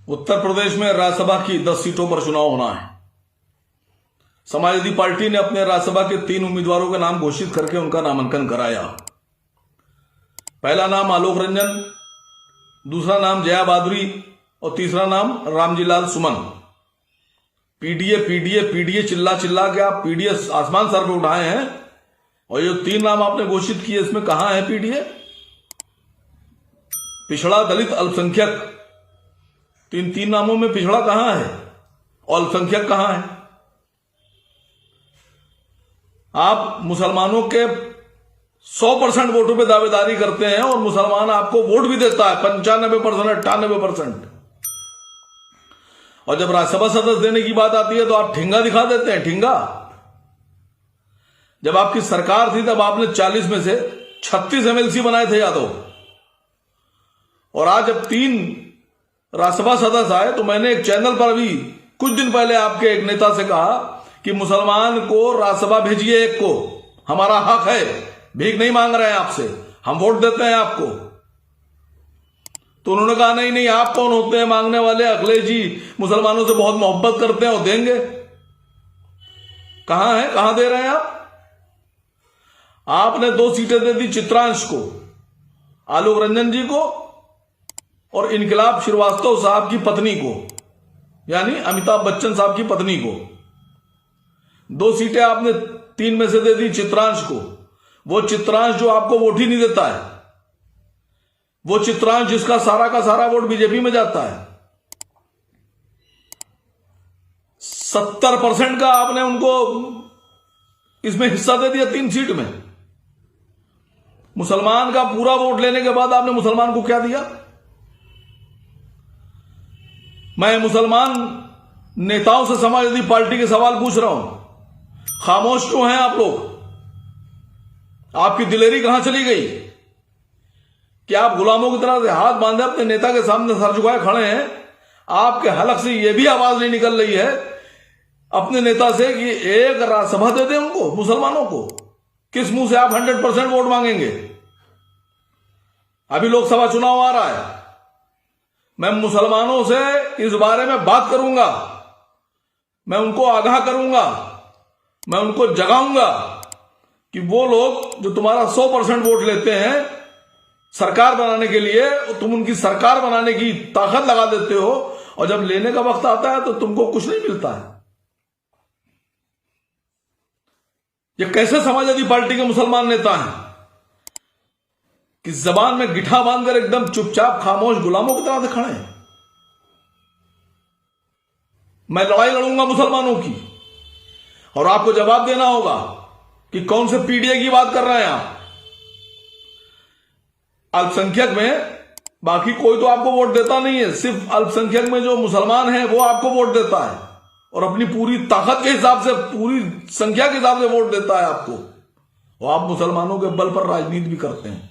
उत्तर प्रदेश में राज्यसभा की 10 सीटों पर चुनाव होना है। समाजवादी पार्टी ने अपने राज्यसभा के 3 उम्मीदवारों के नाम घोषित करके उनका नामांकन कराया। पहला नाम आलोक रंजन, दूसरा नाम जया भादुरी और तीसरा नाम रामजीलाल सुमन। पीडीए पीडीए पीडीए चिल्ला चिल्ला के आप पीडीए आसमान सर पे उठाए हैं, और ये 3 नाम आपने घोषित किए, इसमें कहां है पीडीए? पिछड़ा, दलित, अल्पसंख्यक, तीन नामों में पिछड़ा कहां है और अल्पसंख्यक कहां है? आप मुसलमानों के 100% वोटों पे दावेदारी करते हैं और मुसलमान आपको वोट भी देता है 95%, 98%। और जब राज्यसभा सदस्य देने की बात आती है तो आप ठिंगा दिखा देते हैं, ठिंगा। जब आपकी सरकार थी तब आपने 40 में से 36 एमएलसी बनाए थे यादव, और आज जब 3 राज्यसभा सदस्य आए तो मैंने एक चैनल पर भी कुछ दिन पहले आपके एक नेता से कहा कि मुसलमान को राज्यसभा भेजिए, एक को, हमारा हक है, भीख नहीं मांग रहे हैं आपसे, हम वोट देते हैं आपको। तो उन्होंने कहा नहीं नहीं, आप कौन होते हैं मांगने वाले, अखिलेश जी मुसलमानों से बहुत मोहब्बत करते हैं और देंगे। कहां है, कहां दे रहे हैं आप? आपने 2 सीटें दे दी चित्रांश को, आलोक रंजन जी को और इनकलाब श्रीवास्तव साहब की पत्नी को, यानी अमिताभ बच्चन साहब की पत्नी को। 2 सीटें आपने 3 में से दे दी चित्रांश को। वो चित्रांश जो आपको वोट ही नहीं देता है, वो चित्रांश जिसका सारा का सारा वोट बीजेपी में जाता है। 70% का आपने उनको इसमें हिस्सा दे दिया 3 सीट में। मुसलमान का पूरा वोट लेने के बाद आपने मुसलमान को क्या दिया? मैं मुसलमान नेताओं से समाजवादी पार्टी के सवाल पूछ रहा हूं, खामोश क्यों हैं आप लोग? आपकी दिलेरी कहां चली गई कि आप गुलामों की तरह से हाथ बांधे अपने नेता के सामने सर झुकाए खड़े हैं? आपके हलक से यह भी आवाज नहीं निकल रही है अपने नेता से कि एक राज्यसभा दे दें उनको, मुसलमानों को। किस मुंह से आप 100% वोट मांगेंगे? अभी लोकसभा चुनाव आ रहा है, मैं मुसलमानों से इस बारे में बात करूंगा, मैं उनको आगाह करूंगा, मैं उनको जगाऊंगा कि वो लोग जो तुम्हारा 100% वोट लेते हैं सरकार बनाने के लिए, तुम उनकी सरकार बनाने की ताकत लगा देते हो, और जब लेने का वक्त आता है तो तुमको कुछ नहीं मिलता है। ये कैसे समाजवादी पार्टी के मुसलमान नेता हैं कि जबान में गिठा बांधकर एकदम चुपचाप खामोश गुलामों की तरह से खड़े हैं? मैं लड़ाई लड़ूंगा मुसलमानों की, और आपको जवाब देना होगा कि कौन से पीडीए की बात कर रहे हैं आप। अल्पसंख्यक में बाकी कोई तो आपको वोट देता नहीं है, सिर्फ अल्पसंख्यक में जो मुसलमान है वो आपको वोट देता है, और अपनी पूरी ताकत के हिसाब से, पूरी संख्या के हिसाब से वोट देता है आपको। और आप मुसलमानों के बल पर राजनीति भी करते हैं,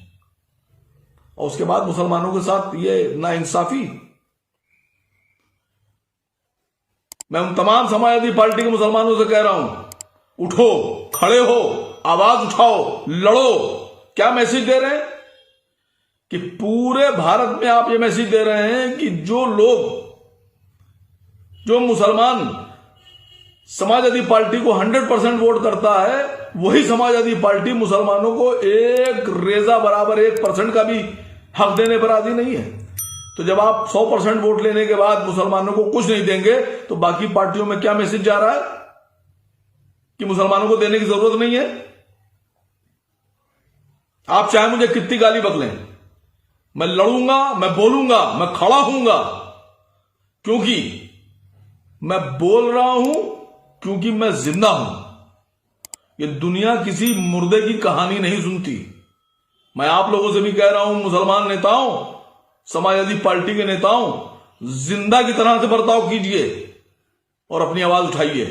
और उसके बाद मुसलमानों के साथ ये नाइंसाफी। मैं उन तमाम समाजवादी पार्टी के मुसलमानों से कह रहा हूं, उठो, खड़े हो, आवाज उठाओ, लड़ो। क्या मैसेज दे रहे हैं कि पूरे भारत में आप ये मैसेज दे रहे हैं कि जो लोग, जो मुसलमान समाजवादी पार्टी को 100% वोट करता है, वही समाजवादी पार्टी मुसलमानों को एक रेजा बराबर 1% का भी हक देने पर राजी नहीं है। तो जब आप 100% वोट लेने के बाद मुसलमानों को कुछ नहीं देंगे तो बाकी पार्टियों में क्या मैसेज जा रहा है कि मुसलमानों को देने की जरूरत नहीं है? आप चाहे मुझे कितनी गाली बकलें, मैं लड़ूंगा, मैं बोलूंगा, मैं खड़ा हूंगा, क्योंकि मैं बोल रहा हूं, क्योंकि मैं जिंदा हूं। ये दुनिया किसी मुर्दे की कहानी नहीं सुनती। मैं आप लोगों से भी कह रहा हूं, मुसलमान नेताओं, समाजवादी पार्टी के नेताओं, जिंदा की तरह से बर्ताव कीजिए और अपनी आवाज उठाइए।